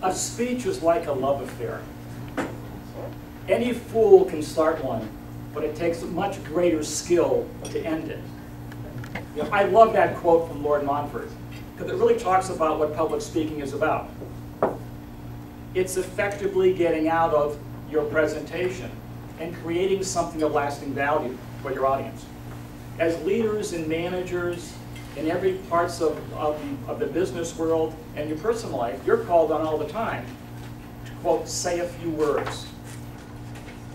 A speech is like a love affair. Any fool can start one, but it takes much greater skill to end it. You know, I love that quote from Lord Montfort, because it really talks about what public speaking is about. It's effectively getting out of your presentation and creating something of lasting value for your audience. As leaders and managers in every parts of the business world and your personal life, you're called on all the time to, quote, say a few words.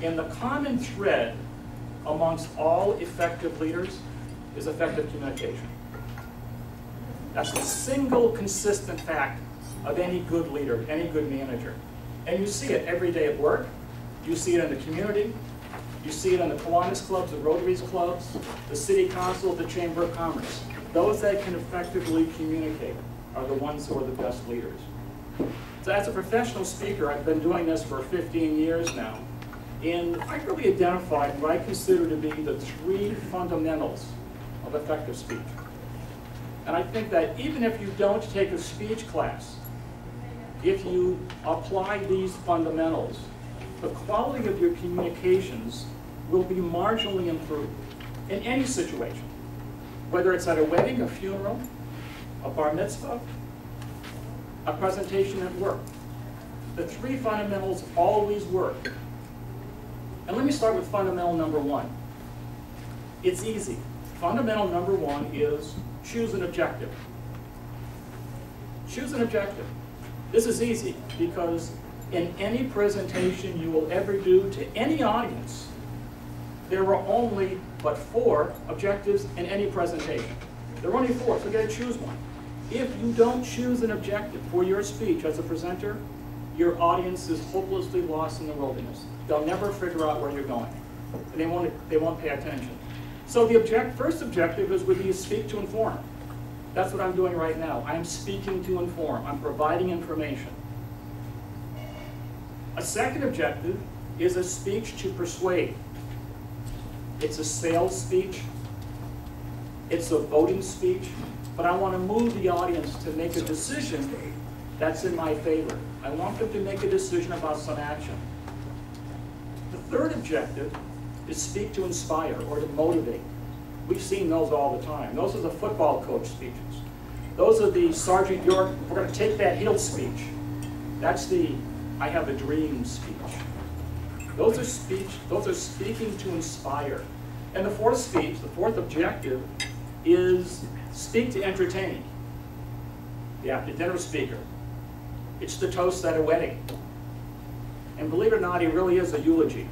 And the common thread amongst all effective leaders is effective communication. That's the single consistent fact of any good leader, any good manager. And you see it every day at work. You see it in the community. You see it in the Kiwanis clubs, the Rotaries clubs, the city council, the Chamber of Commerce. Those that can effectively communicate are the ones who are the best leaders. So as a professional speaker, I've been doing this for 15 years now. And I really identified what I consider to be the 3 fundamentals of effective speech. And I think that even if you don't take a speech class, if you apply these fundamentals, the quality of your communications will be marginally improved in any situation. Whether it's at a wedding, a funeral, a bar mitzvah, a presentation at work. The 3 fundamentals always work. And let me start with fundamental number 1. It's easy. Fundamental number 1 is choose an objective. Choose an objective. This is easy because in any presentation you will ever do to any audience, there are only but 4 objectives in any presentation. There are only 4, so you gotta choose one. If you don't choose an objective for your speech as a presenter, your audience is hopelessly lost in the wilderness. They'll never figure out where you're going, and they won't pay attention. So the first objective would be to speak to inform. That's what I'm doing right now. I'm speaking to inform. I'm providing information. A second objective is a speech to persuade. It's a sales speech. It's a voting speech. But I want to move the audience to make a decision that's in my favor. I want them to make a decision about some action. The third objective is speak to inspire or to motivate. We've seen those all the time. Those are the football coach speeches. Those are the Sergeant York, we're going to take that hill speech. That's the I have a dream speech. Those are speaking to inspire. And the fourth speech, the fourth objective, is speak to entertain. The dinner speaker. It's the toast at a wedding. And believe it or not, it really is a eulogy.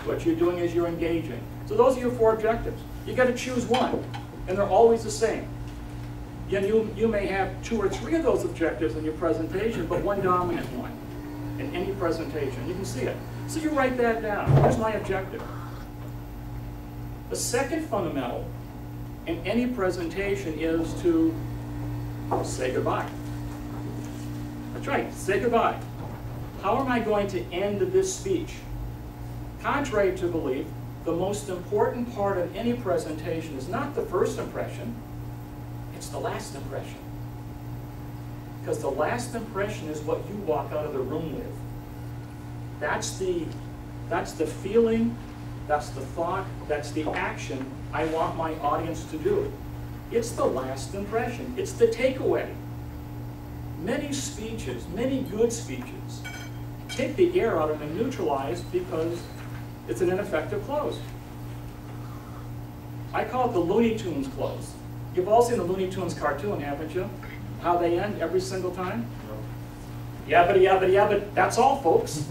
What you're doing is you're engaging. So those are your 4 objectives. You got to choose one, and they're always the same. You may have 2 or 3 of those objectives in your presentation, but one dominant one in any presentation. You can see it. So you write that down. Here's my objective. The second fundamental in any presentation is to say goodbye. That's right, say goodbye. How am I going to end this speech? Contrary to belief, the most important part of any presentation is not the first impression, it's the last impression. Because the last impression is what you walk out of the room with. That's the feeling, that's the thought, that's the action I want my audience to do. It's the last impression. It's the takeaway. Many speeches, many good speeches, take the air out of them and neutralize because it's an ineffective close. I call it the Looney Tunes close. You've all seen the Looney Tunes cartoon, haven't you? How they end every single time? Yabba yabba yabba, that's all, folks.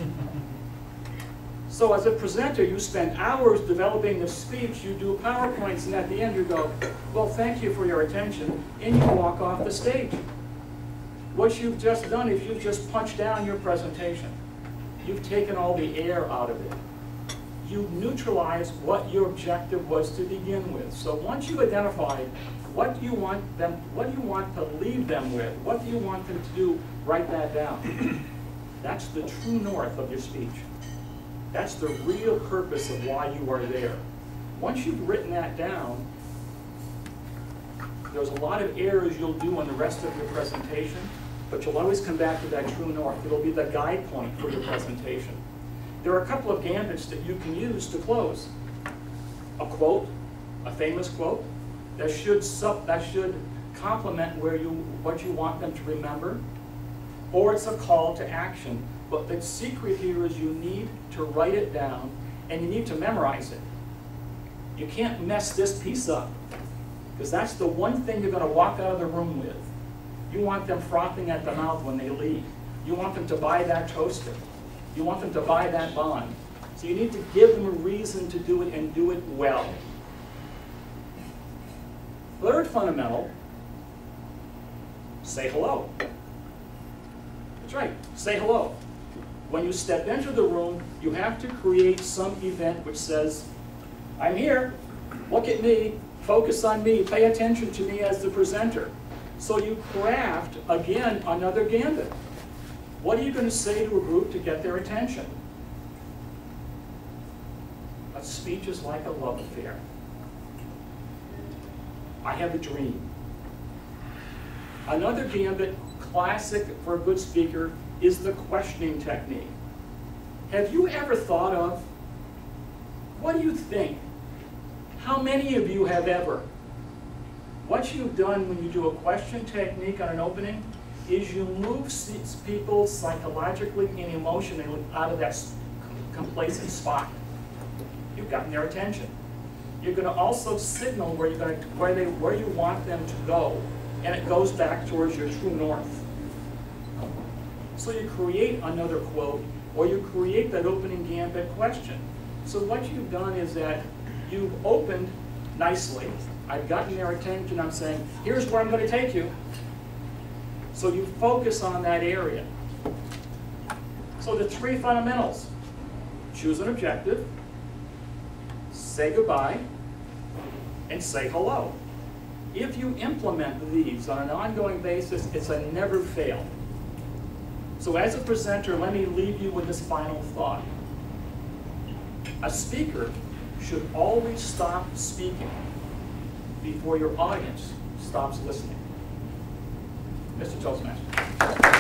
So as a presenter, you spend hours developing the speech, you do PowerPoints, and at the end you go, well, thank you for your attention, and you walk off the stage. What you've just done is you've just punched down your presentation. You've taken all the air out of it. You've neutralized what your objective was to begin with. So once you've identified what you want to leave them with, what do you want them to do, write that down. That's the true north of your speech. That's the real purpose of why you are there. Once you've written that down, there's a lot of errors you'll do in the rest of your presentation but you'll always come back to that true north. It'll be the guide point for your presentation. There are a couple of gambits that you can use to close. A quote, a famous quote, that should complement what you want them to remember, or it's a call to action. But the secret here is you need to write it down and you need to memorize it. You can't mess this piece up, because that's the one thing you're going to walk out of the room with. You want them frothing at the mouth when they leave. You want them to buy that toaster. You want them to buy that bond. So you need to give them a reason to do it and do it well. Third fundamental, say hello. That's right, say hello. When you step into the room, you have to create some event which says, I'm here, look at me, focus on me, pay attention to me as the presenter. So you craft, again, another gambit. What are you going to say to a group to get their attention? A speech is like a love affair. I have a dream. Another gambit, classic for a good speaker, is the questioning technique. Have you ever thought of, what do you think? How many of you have ever? What you've done when you do a question technique on an opening is you move people psychologically and emotionally out of that complacent spot. You've gotten their attention. You're going to also signal where you want them to go, and it goes back towards your true north. So you create another quote, or you create that opening gambit question. So what you've done is that you've opened nicely. I've gotten their attention. I'm saying, here's where I'm going to take you. So you focus on that area. So the three fundamentals: choose an objective, say goodbye, and say hello. If you implement these on an ongoing basis, it's a never fail. So as a presenter, let me leave you with this final thought. A speaker should always stop speaking before your audience stops listening. Mr. Toastmaster.